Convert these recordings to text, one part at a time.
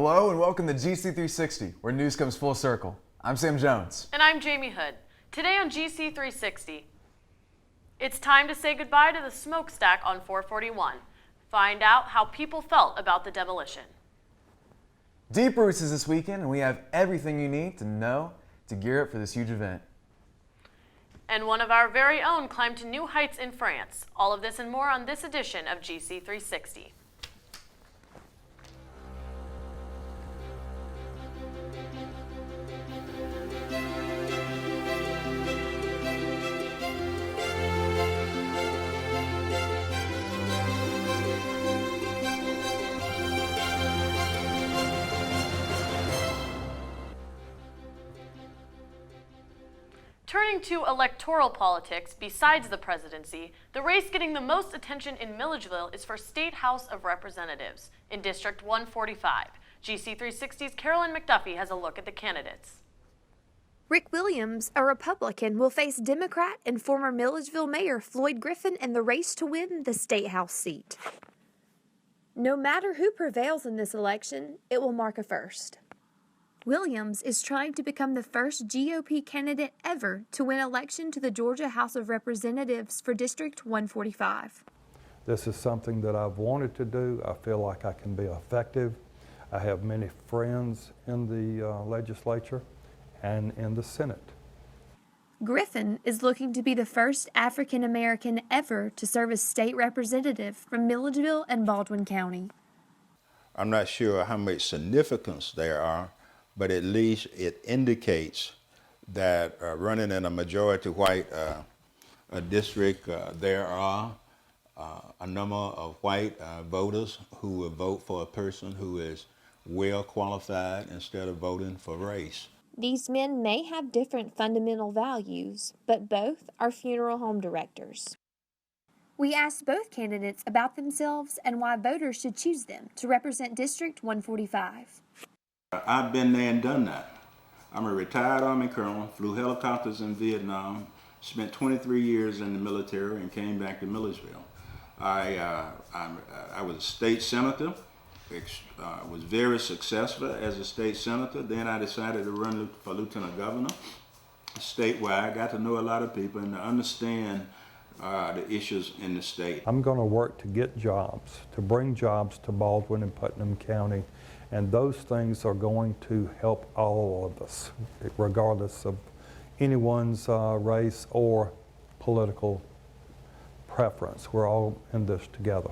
Hello and welcome to GC360, where news comes full circle. I'm Sam Jones. And I'm Jamie Hood. Today on GC360, it's time to say goodbye to the smokestack on 441. Find out how people felt about the demolition. Deep Roots is this weekend, and we have everything you need to know to gear up for this huge event. And one of our very own climbed to new heights in France. All of this and more on this edition of GC360. Turning to electoral politics, besides the presidency, the race getting the most attention in Milledgeville is for State House of Representatives in District 145. GC360's Carolyn McDuffie has a look at the candidates. Rick Williams, a Republican, will face Democrat and former Milledgeville Mayor Floyd Griffin in the race to win the State House seat. No matter who prevails in this election, it will mark a first. Williams is trying to become the first GOP candidate ever to win election to the Georgia House of Representatives for District 145. This is something that I've wanted to do. I feel like I can be effective. I have many friends in the legislature and in the Senate. Griffin is looking to be the first African American ever to serve as state representative from Milledgeville and Baldwin County. I'm not sure how much significance there are, but at least it indicates that running in a majority white district, there are a number of white voters who will vote for a person who is well qualified instead of voting for race. These men may have different fundamental values, but both are funeral home directors. We asked both candidates about themselves and why voters should choose them to represent District 145. I've been there and done that. I'm a retired Army colonel, flew helicopters in Vietnam, spent 23 years in the military and came back to Milledgeville. I was a state senator, was very successful as a state senator. Then I decided to run for lieutenant governor statewide. I got to know a lot of people and to understand the issues in the state. I'm going to work to get jobs, to bring jobs to Baldwin and Putnam County. And those things are going to help all of us, regardless of anyone's race or political preference. We're all in this together.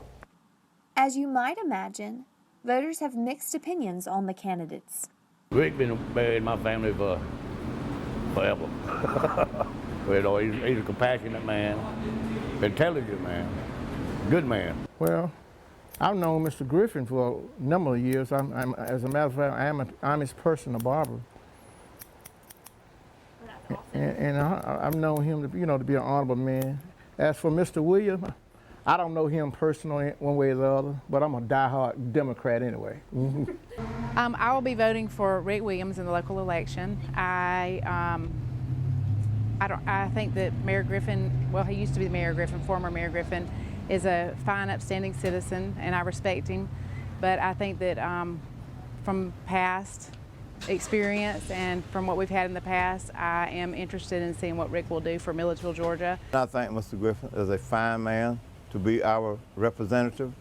As you might imagine, voters have mixed opinions on the candidates. Rick been buried in my family for forever. He's a compassionate man, intelligent man, good man. Well, I've known Mr. Griffin for a number of years. As a matter of fact, I'm his personal barber. Awesome. And I've known him to, to be an honorable man. As for Mr. Williams, I don't know him personally one way or the other, but I'm a diehard Democrat anyway. I will be voting for Rick Williams in the local election. I think that Mayor Griffin, well, he used to be Mayor Griffin, former Mayor Griffin, is a fine, upstanding citizen, and I respect him. But I think that from past experience and from what we've had in the past, I am interested in seeing what Rick will do for Milledgeville, Georgia. I think Mr. Griffin is a fine man to be our representative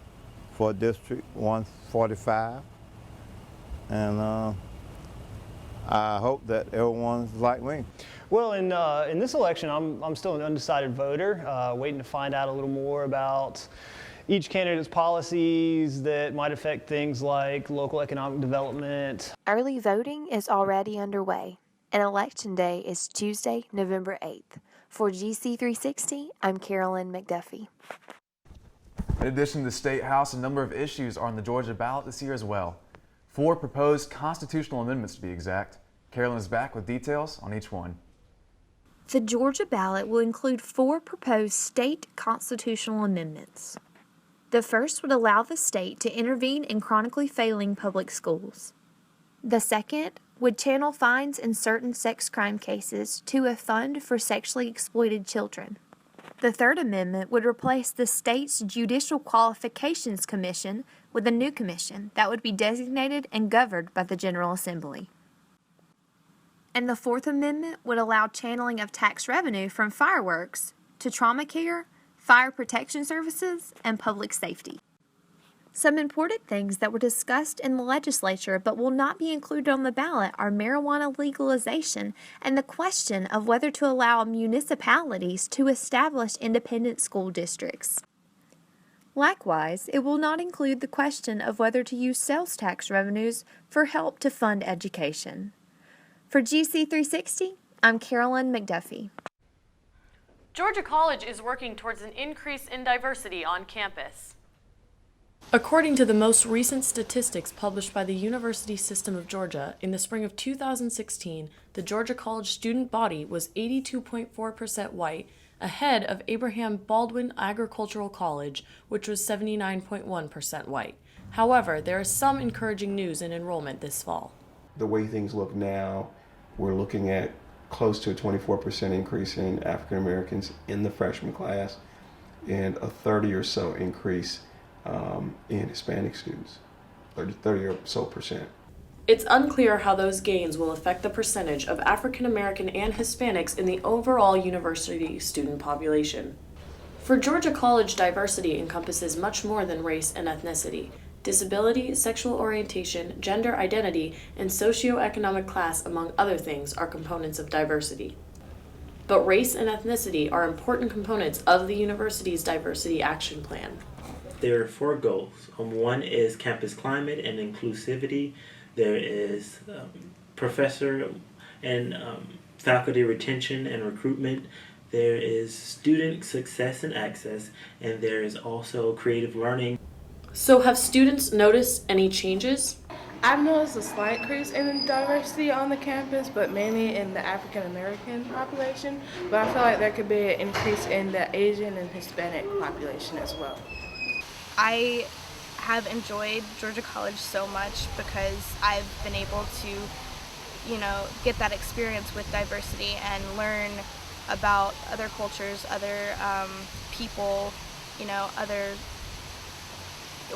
for District 145. And I hope that everyone's like me. Well, in this election, I'm still an undecided voter, waiting to find out a little more about each candidate's policies that might affect things like local economic development. Early voting is already underway, and Election Day is Tuesday, November 8th. For GC360, I'm Carolyn McDuffie. In addition to the State House, a number of issues are on the Georgia ballot this year as well. 4 proposed constitutional amendments to be exact. Carolyn is back with details on each one. The Georgia ballot will include 4 proposed state constitutional amendments. The first would allow the state to intervene in chronically failing public schools. The second would channel fines in certain sex crime cases to a fund for sexually exploited children. The Third Amendment would replace the state's Judicial Qualifications Commission with a new commission that would be designated and governed by the General Assembly. And the Fourth Amendment would allow channeling of tax revenue from fireworks to trauma care, fire protection services, and public safety. Some important things that were discussed in the legislature but will not be included on the ballot are marijuana legalization and the question of whether to allow municipalities to establish independent school districts. Likewise, it will not include the question of whether to use sales tax revenues for help to fund education. For GC 360, I'm Carolyn McDuffie. Georgia College is working towards an increase in diversity on campus. According to the most recent statistics published by the University System of Georgia, in the spring of 2016, the Georgia College student body was 82.4% white, ahead of Abraham Baldwin Agricultural College, which was 79.1% white. However, there is some encouraging news in enrollment this fall. The way things look now, we're looking at close to a 24% increase in African Americans in the freshman class and a 30 or so increase in Hispanic students, 30 or so percent. It's unclear how those gains will affect the percentage of African American and Hispanics in the overall university student population. For Georgia College, diversity encompasses much more than race and ethnicity. Disability, sexual orientation, gender identity, and socioeconomic class, among other things, are components of diversity. But race and ethnicity are important components of the university's diversity action plan. There are 4 goals. One is campus climate and inclusivity. There is professor and faculty retention and recruitment. There is student success and access, and there is also creative learning. So have students noticed any changes? I've noticed a slight increase in diversity on the campus, but mainly in the African American population. But I feel like there could be an increase in the Asian and Hispanic population as well. I have enjoyed Georgia College so much because I've been able to, get that experience with diversity and learn about other cultures, other people, other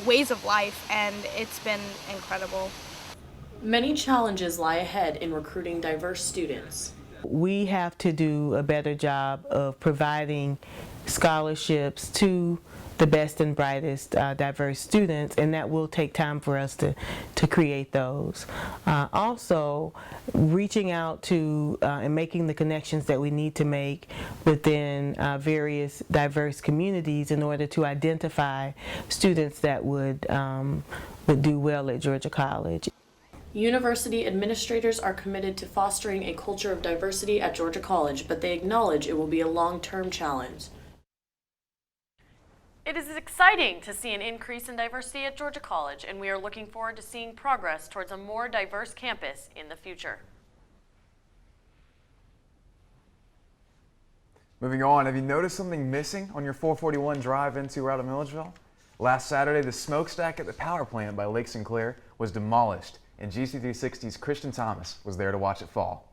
ways of life, and it's been incredible. Many challenges lie ahead in recruiting diverse students. We have to do a better job of providing scholarships to the best and brightest diverse students, and that will take time for us to create those. Also, reaching out to and making the connections that we need to make within various diverse communities in order to identify students that would do well at Georgia College. University administrators are committed to fostering a culture of diversity at Georgia College, but they acknowledge it will be a long-term challenge. It is exciting to see an increase in diversity at Georgia College, and we are looking forward to seeing progress towards a more diverse campus in the future. Moving on, have you noticed something missing on your 441 drive into or out of Milledgeville? Last Saturday, the smokestack at the power plant by Lake Sinclair was demolished, and GC 360's Christian Thomas was there to watch it fall.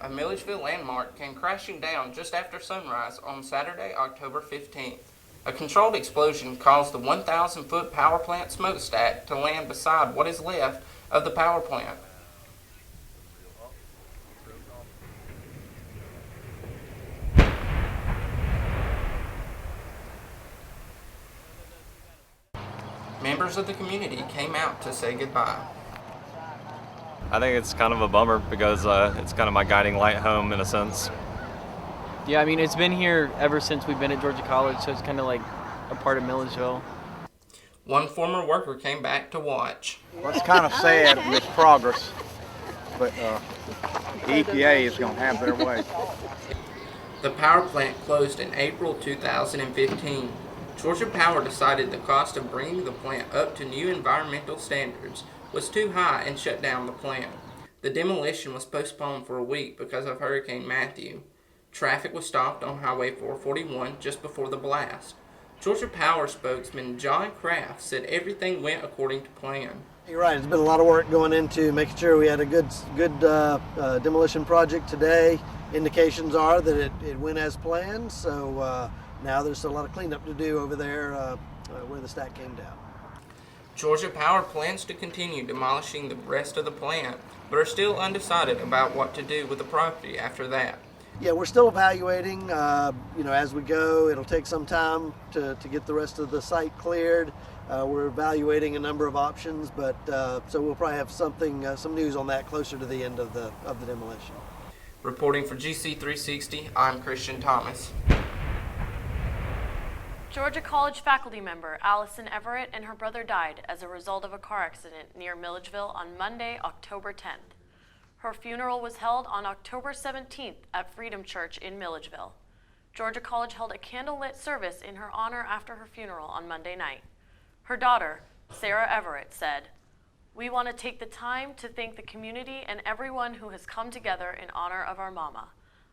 A Milledgeville landmark came crashing down just after sunrise on Saturday, October 15th. A controlled explosion caused the 1,000-foot power plant smokestack to land beside what is left of the power plant. Members of the community came out to say goodbye. I think it's kind of a bummer because it's kind of my guiding light home in a sense. Yeah, I mean, it's been here ever since we've been at Georgia College, so it's kind of like a part of Milledgeville. One former worker came back to watch. Well, it's kind of sad with progress, but the EPA is going to have their way. The power plant closed in April 2015. Georgia Power decided the cost of bringing the plant up to new environmental standards was too high and shut down the plant. The demolition was postponed for a week because of Hurricane Matthew. Traffic was stopped on Highway 441 just before the blast. Georgia Power spokesman John Kraft said everything went according to plan. You're right. It's been a lot of work going into making sure we had a good demolition project today. Indications are that it went as planned, so now there's a lot of cleanup to do over there where the stack came down. Georgia Power plans to continue demolishing the rest of the plant, but are still undecided about what to do with the property after that. Yeah, we're still evaluating, as we go. It'll take some time to get the rest of the site cleared. We're evaluating a number of options, but so we'll probably have some news on that closer to the end of the demolition. Reporting for GC 360, I'm Christian Thomas. Georgia College faculty member Allison Everett and her brother died as a result of a car accident near Milledgeville on Monday, October 10th. Her funeral was held on October 17th at Freedom Church in Milledgeville. Georgia College held a candlelit service in her honor after her funeral on Monday night. Her daughter, Sarah Everett, said, "We want to take the time to thank the community and everyone who has come together in honor of our mama.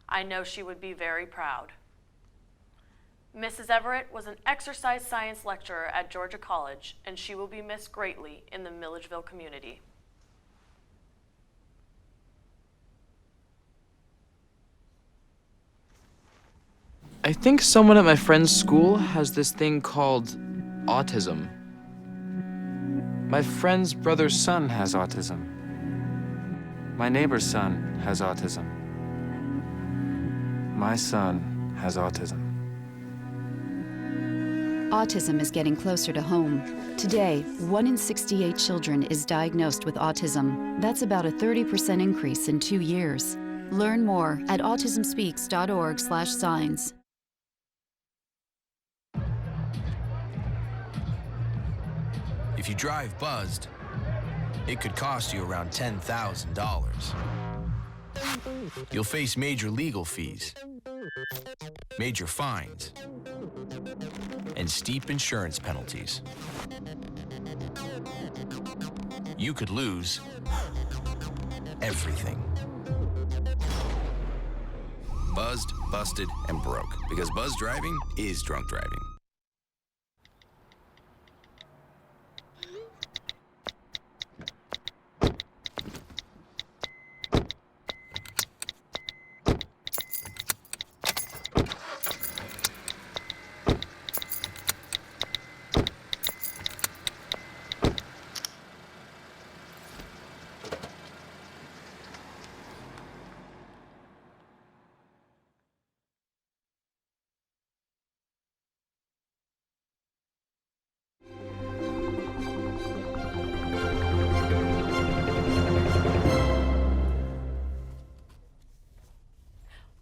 I know she would be very proud." Mrs. Everett was an exercise science lecturer at Georgia College, and she will be missed greatly in the Milledgeville community. I think someone at my friend's school has this thing called autism. My friend's brother's son has autism. My neighbor's son has autism. My son has autism. Autism is getting closer to home. Today, 1 in 68 children is diagnosed with autism. That's about a 30% increase in 2 years. Learn more at autismspeaks.org/signs. If you drive buzzed, it could cost you around $10,000. You'll face major legal fees, major fines, and steep insurance penalties. You could lose everything. Buzzed, busted, and broke. Because buzz driving is drunk driving.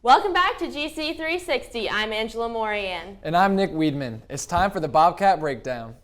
Welcome back to GC 360. I'm Angela Morian. And I'm Nick Weedman. It's time for the Bobcat Breakdown.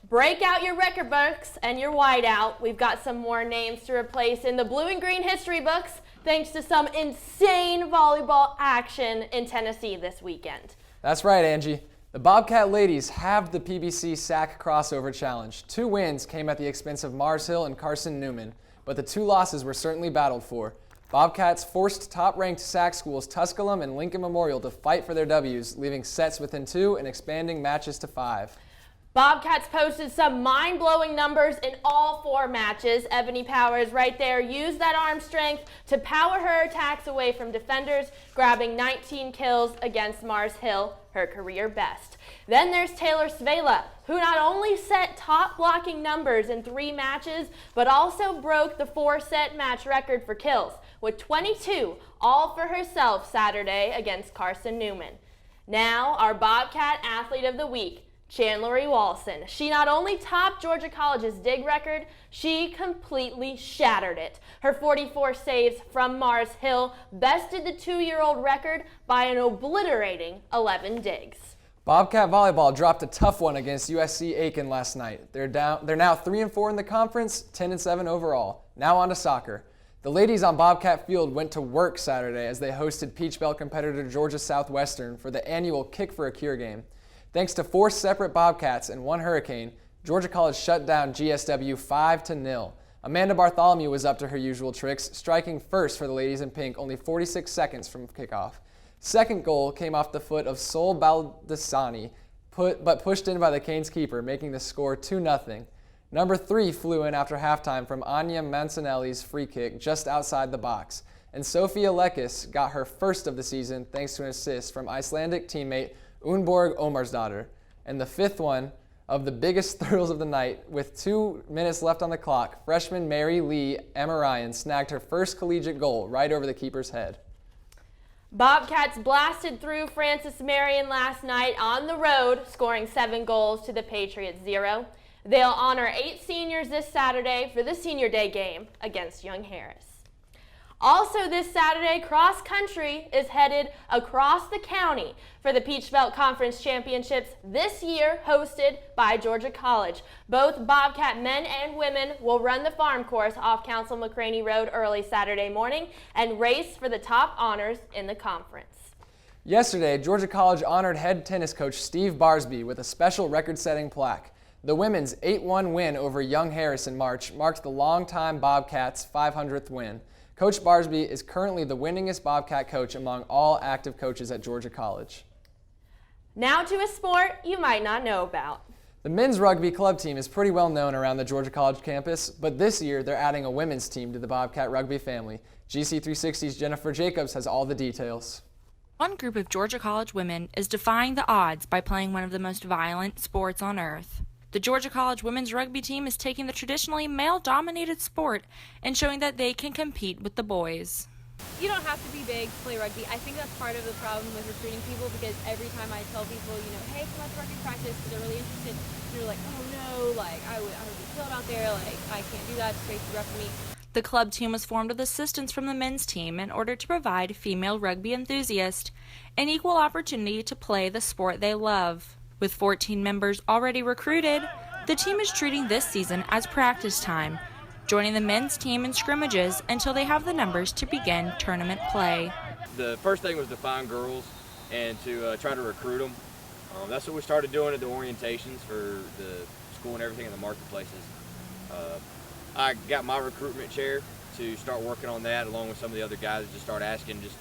Break out your record books and your whiteout. We've got some more names to replace in the blue and green history books thanks to some insane volleyball action in Tennessee this weekend. That's right, Angie. The Bobcat ladies halved the PBC SAC crossover challenge. 2 wins came at the expense of Mars Hill and Carson Newman, but the 2 losses were certainly battled for. Bobcats forced top-ranked SAC schools Tusculum and Lincoln Memorial to fight for their W's, leaving sets within 2 and expanding matches to 5. Bobcats posted some mind-blowing numbers in all 4 matches. Ebony Powers right there used that arm strength to power her attacks away from defenders, grabbing 19 kills against Mars Hill, her career best. Then there's Taylor Svela, who not only set top blocking numbers in 3 matches, but also broke the 4-set match record for kills, with 22 all for herself Saturday against Carson Newman. Now, our Bobcat Athlete of the Week, Chandler Walson. She not only topped Georgia College's dig record, she completely shattered it. Her 44 saves from Mars Hill bested the 2-year-old record by an obliterating 11 digs. Bobcat volleyball dropped a tough one against USC Aiken last night. They're now 3-4 in the conference, 10-7 overall. Now on to soccer. The ladies on Bobcat Field went to work Saturday as they hosted Peach Belt competitor Georgia Southwestern for the annual Kick for a Cure game. Thanks to 4 separate Bobcats and 1 Hurricane, Georgia College shut down GSW 5-0. Amanda Bartholomew was up to her usual tricks, striking first for the ladies in pink only 46 seconds from kickoff. Second goal came off the foot of Sol Baldessani, but pushed in by the Canes keeper, making the score 2-0. Number 3 flew in after halftime from Anya Mancinelli's free kick just outside the box. And Sofia Lekis got her first of the season thanks to an assist from Icelandic teammate Unborg Omarsdottir. And the 5th one of the biggest thrills of the night, with 2 minutes left on the clock, freshman Mary Lee Amarayan snagged her first collegiate goal right over the keeper's head. Bobcats blasted through Francis Marion last night on the road, scoring 7 goals to the Patriots 0. They'll honor 8 seniors this Saturday for the Senior Day game against Young Harris. Also this Saturday, cross country is headed across the county for the Peach Belt Conference Championships, this year hosted by Georgia College. Both Bobcat men and women will run the farm course off Council McCraney Road early Saturday morning and race for the top honors in the conference. Yesterday, Georgia College honored head tennis coach Steve Barsby with a special record-setting plaque. The women's 8-1 win over Young Harris in March marked the longtime Bobcats' 500th win. Coach Barsby is currently the winningest Bobcat coach among all active coaches at Georgia College. Now to a sport you might not know about. The men's rugby club team is pretty well known around the Georgia College campus, but this year they're adding a women's team to the Bobcat rugby family. GC360's Jennifer Jacobs has all the details. One group of Georgia College women is defying the odds by playing one of the most violent sports on earth. The Georgia College women's rugby team is taking the traditionally male-dominated sport and showing that they can compete with the boys. You don't have to be big to play rugby. I think that's part of the problem with recruiting people, because every time I tell people, hey, come out to rugby practice, they're really interested, they're like, oh no, like I would be killed out there, like I can't do that, it's way too rough for me. The club team was formed with assistance from the men's team in order to provide female rugby enthusiasts an equal opportunity to play the sport they love. With 14 members already recruited, the team is treating this season as practice time, joining the men's team in scrimmages until they have the numbers to begin tournament play. The first thing was to find girls and to try to recruit them. That's what we started doing at the orientations for the school and everything in the marketplaces. I got my recruitment chair to start working on that along with some of the other guys, to start asking just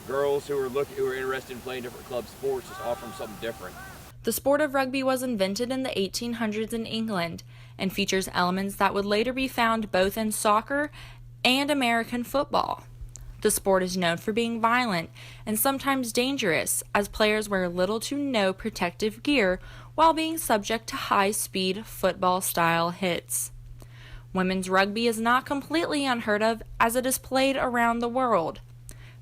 girls who are interested in playing different club sports, just offer them something different. The sport of rugby was invented in the 1800s in England and features elements that would later be found both in soccer and American football. The sport is known for being violent and sometimes dangerous, as players wear little to no protective gear while being subject to high-speed football-style hits. Women's rugby is not completely unheard of, as it is played around the world,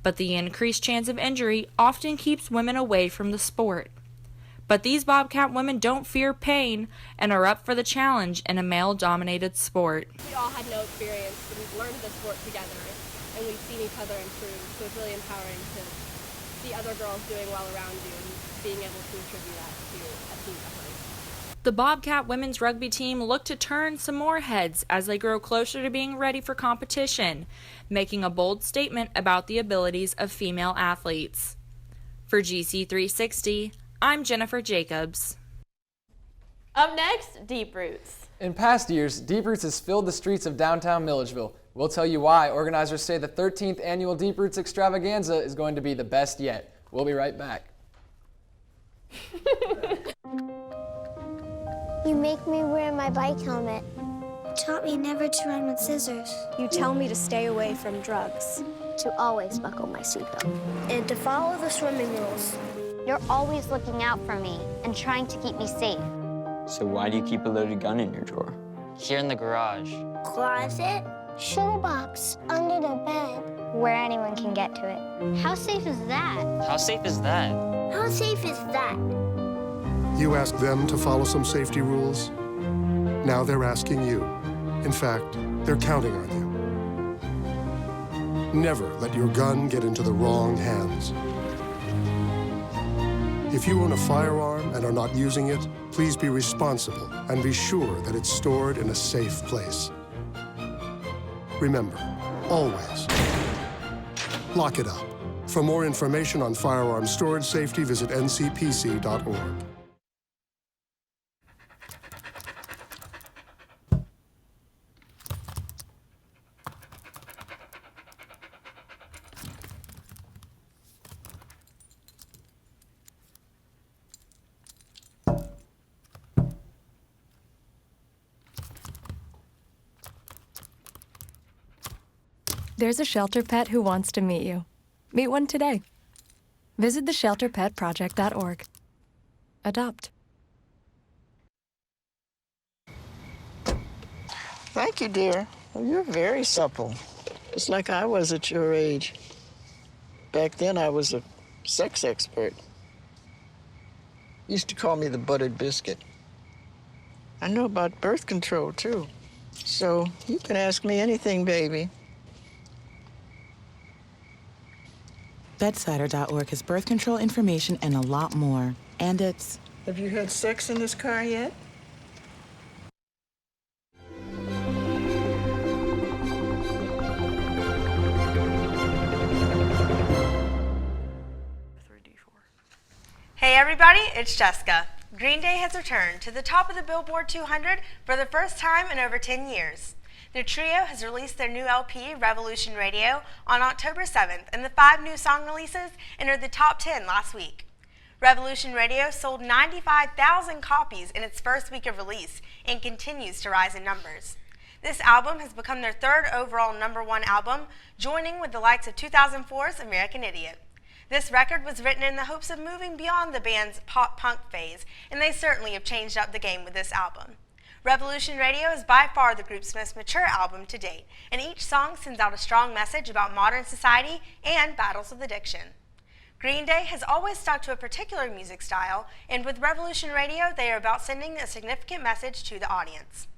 but the increased chance of injury often keeps women away from the sport. But these Bobcat women don't fear pain and are up for the challenge in a male-dominated sport. We all had no experience, but we've learned the sport together, and we've seen each other improve, so it's really empowering to see other girls doing well around you and being able to attribute that to a team effort. The Bobcat women's rugby team look to turn some more heads as they grow closer to being ready for competition, making a bold statement about the abilities of female athletes. For GC360, I'm Jennifer Jacobs. Up next, Deep Roots. In past years, Deep Roots has filled the streets of downtown Milledgeville. We'll tell you why organizers say the 13th annual Deep Roots extravaganza is going to be the best yet. We'll be right back. You make me wear my bike helmet. Taught me never to run with scissors. You tell me to stay away from drugs. To always buckle my seatbelt. And to follow the swimming rules. You're always looking out for me and trying to keep me safe. So why do you keep a loaded gun in your drawer? Here in the garage. Closet. Shoebox. Under the bed. Where anyone can get to it. How safe is that? How safe is that? How safe is that? You asked them to follow some safety rules. Now they're asking you. In fact, they're counting on you. Never let your gun get into the wrong hands. If you own a firearm and are not using it, please be responsible and be sure that it's stored in a safe place. Remember, always lock it up. For more information on firearm storage safety, visit ncpc.org. There's a shelter pet who wants to meet you. Meet one today. Visit theshelterpetproject.org. Adopt. Thank you, dear. Well, you're very supple. Just like I was at your age. Back then, I was a sex expert. Used to call me the buttered biscuit. I know about birth control, too. So you can ask me anything, baby. Bedsider.org has birth control information and a lot more. And it's... Have you had sex in this car yet? Hey everybody, it's Jessica. Green Day has returned to the top of the Billboard 200 for the first time in over 10 years. The trio has released their new LP, Revolution Radio, on October 7th, and the 5 new song releases entered the top 10 last week. Revolution Radio sold 95,000 copies in its first week of release and continues to rise in numbers. This album has become their 3rd overall #1 album, joining with the likes of 2004's American Idiot. This record was written in the hopes of moving beyond the band's pop-punk phase, and they certainly have changed up the game with this album. Revolution Radio is by far the group's most mature album to date, and each song sends out a strong message about modern society and battles with addiction. Green Day has always stuck to a particular music style, and with Revolution Radio, they are about sending a significant message to the audience.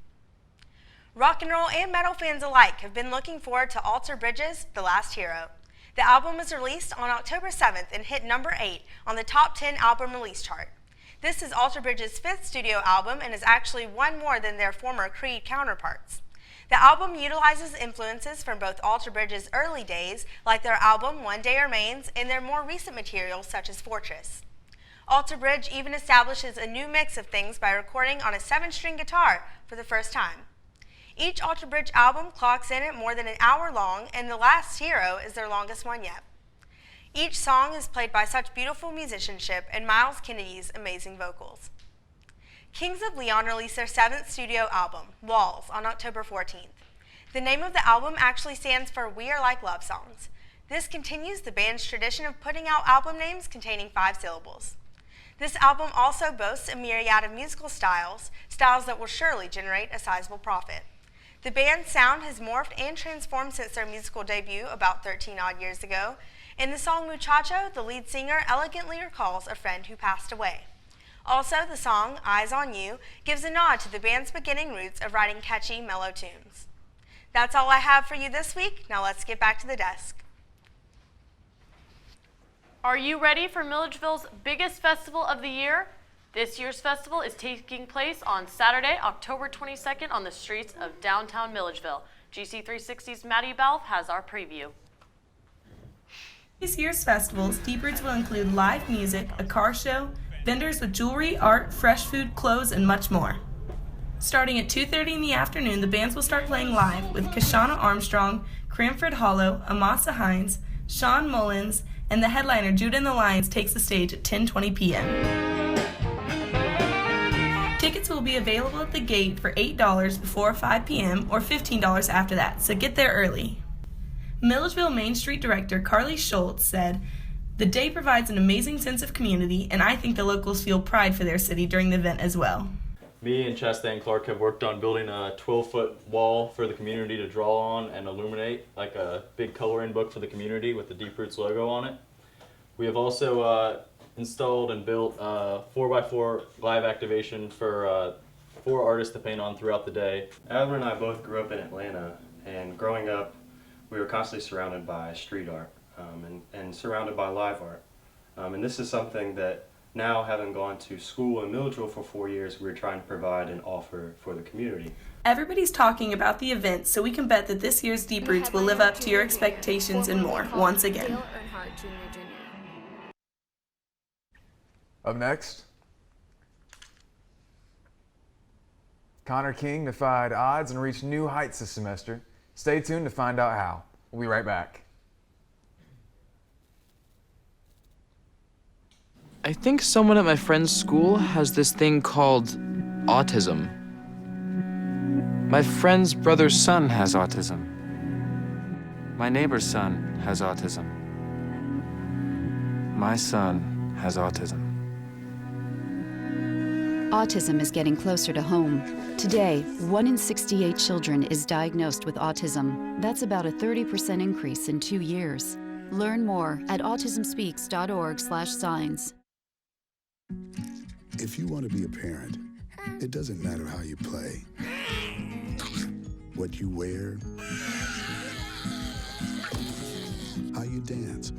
Rock and roll and metal fans alike have been looking forward to Alter Bridge's The Last Hero. The album was released on October 7th and hit number 8 on the top 10 album release chart. This is Alter Bridge's 5th studio album and is actually one more than their former Creed counterparts. The album utilizes influences from both Alter Bridge's early days, like their album One Day Remains, and their more recent materials such as Fortress. Alter Bridge even establishes a new mix of things by recording on a 7-string guitar for the first time. Each Alter Bridge album clocks in at more than an hour long, and The Last Hero is their longest one yet. Each song is played by such beautiful musicianship and Miles Kennedy's amazing vocals. Kings of Leon released their 7th studio album, Walls, on October 14th. The name of the album actually stands for We Are Like Love Songs. This continues the band's tradition of putting out album names containing 5 syllables. This album also boasts a myriad of musical styles that will surely generate a sizable profit. The band's sound has morphed and transformed since their musical debut about 13 odd years ago. In the song Muchacho, the lead singer elegantly recalls a friend who passed away. Also, the song Eyes on You gives a nod to the band's beginning roots of writing catchy, mellow tunes. That's all I have for you this week. Now let's get back to the desk. Are you ready for Milledgeville's biggest festival of the year? This year's festival is taking place on Saturday, October 22nd on the streets of downtown Milledgeville. GC360's Maddie Balf has our preview. This year's festivals, Deep Roots will include live music, a car show, vendors with jewelry, art, fresh food, clothes, and much more. Starting at 2:30 in the afternoon, the bands will start playing live with Kashana Armstrong, Cranford Hollow, Amasa Hines, Sean Mullins, and the headliner Judah and the Lions takes the stage at 10:20 p.m. Tickets will be available at the gate for $8 before 5 p.m. or $15 after that, so get there early. Milledgeville Main Street Director Carly Schultz said, "The day provides an amazing sense of community, and I think the locals feel pride for their city during the event as well." Me and Chastain Clark have worked on building a 12-foot wall for the community to draw on and illuminate, like a big coloring book for the community with the Deep Roots logo on it. We have also installed and built a 4x4 live activation for 4 artists to paint on throughout the day. Adler and I both grew up in Atlanta, and growing up, we were constantly surrounded by street art and surrounded by live art. And this is something that now, having gone to school in Milledgeville for 4 years, we're trying to provide and offer for the community. Everybody's talking about the event, so we can bet that this year's Deep Roots will live up to your expectations and more, once again. Up next, Connor King defied odds and reached new heights this semester. Stay tuned to find out how. We'll be right back. I think someone at my friend's school has this thing called autism. My friend's brother's son has autism. My neighbor's son has autism. My son has autism. Autism is getting closer to home. Today, 1 in 68 children is diagnosed with autism. That's about a 30% increase in 2 years. Learn more at autismspeaks.org/signs. If you want to be a parent, it doesn't matter how you play, what you wear, how you dance,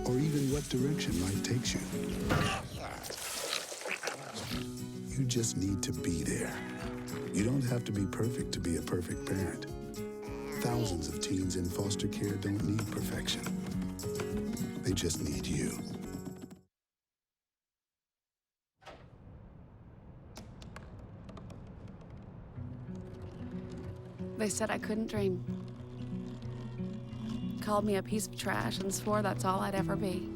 or even what direction life takes you. You just need to be there. You don't have to be perfect to be a perfect parent. Thousands of teens in foster care don't need perfection. They just need you. They said I couldn't dream. Called me a piece of trash and swore that's all I'd ever be.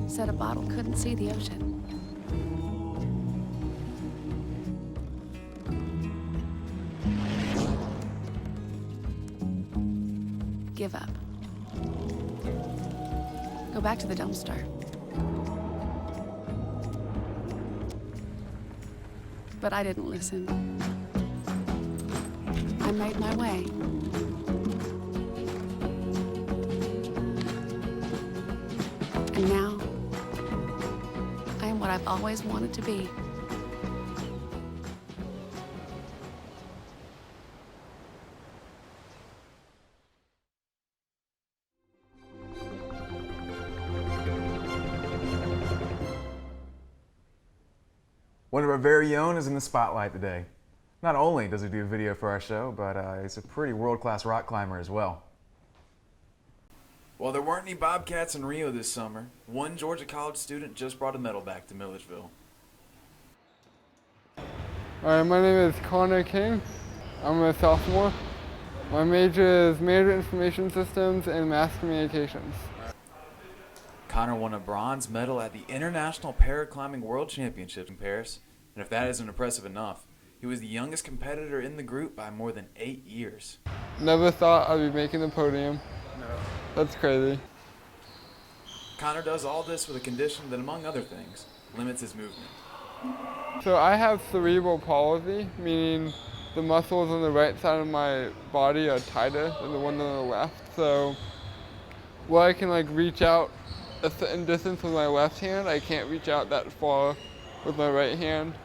Said a bottle couldn't see the ocean. Give up. Go back to the dumpster. But I didn't listen. I made my way. And now, I am what I've always wanted to be. One of our very own is in the spotlight today. Not only does he do a video for our show, but he's a pretty world-class rock climber as well. Well, there weren't any Bobcats in Rio this summer. One Georgia College student just brought a medal back to Milledgeville. Alright, my name is Connor King. I'm a sophomore. My major is Major Information Systems and Mass Communications. Connor won a bronze medal at the International Paraclimbing World Championship in Paris, and if that isn't impressive enough, he was the youngest competitor in the group by more than 8 years. Never thought I'd be making the podium. No. That's crazy. Connor does all this with a condition that, among other things, limits his movement. So I have cerebral palsy, meaning the muscles on the right side of my body are tighter than the ones on the left. So where I can reach out a certain distance with my left hand, I can't reach out that far with my right hand.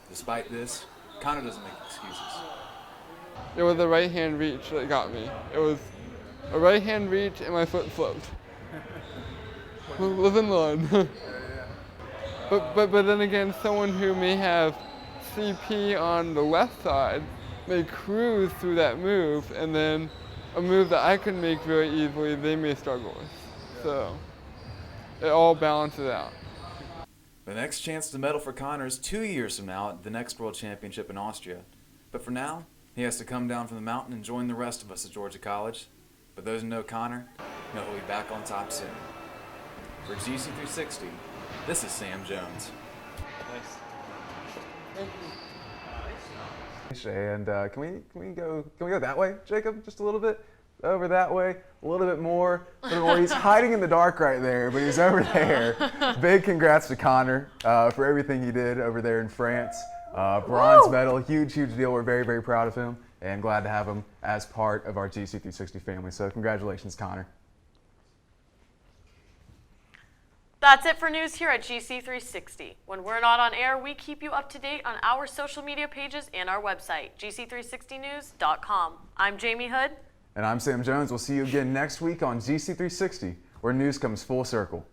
Despite this, Connor doesn't make excuses. It was a right hand reach that got me. It was a right hand reach and my foot slipped. Live and learn. But then again, someone who may have CP on the left side may cruise through that move, and then a move that I can make very easily, they may struggle with. So it all balances out. The next chance to medal for Connor is 2 years from now at the next World Championship in Austria. But for now, he has to come down from the mountain and join the rest of us at Georgia College. But those who know Connor know he'll be back on top soon. For GC360, this is Sam Jones. Nice. And can we go that way, Jacob? Just a little bit over that way, a little bit more. He's hiding in the dark right there, but he's over there. Big congrats to Connor for everything he did over there in France. Bronze medal, huge deal. We're very, very proud of him and glad to have him as part of our GC360 family. So congratulations, Connor. That's it for news here at GC360. When we're not on air, we keep you up to date on our social media pages and our website, gc360news.com. I'm Jamie Hood. And I'm Sam Jones. We'll see you again next week on GC360, where news comes full circle.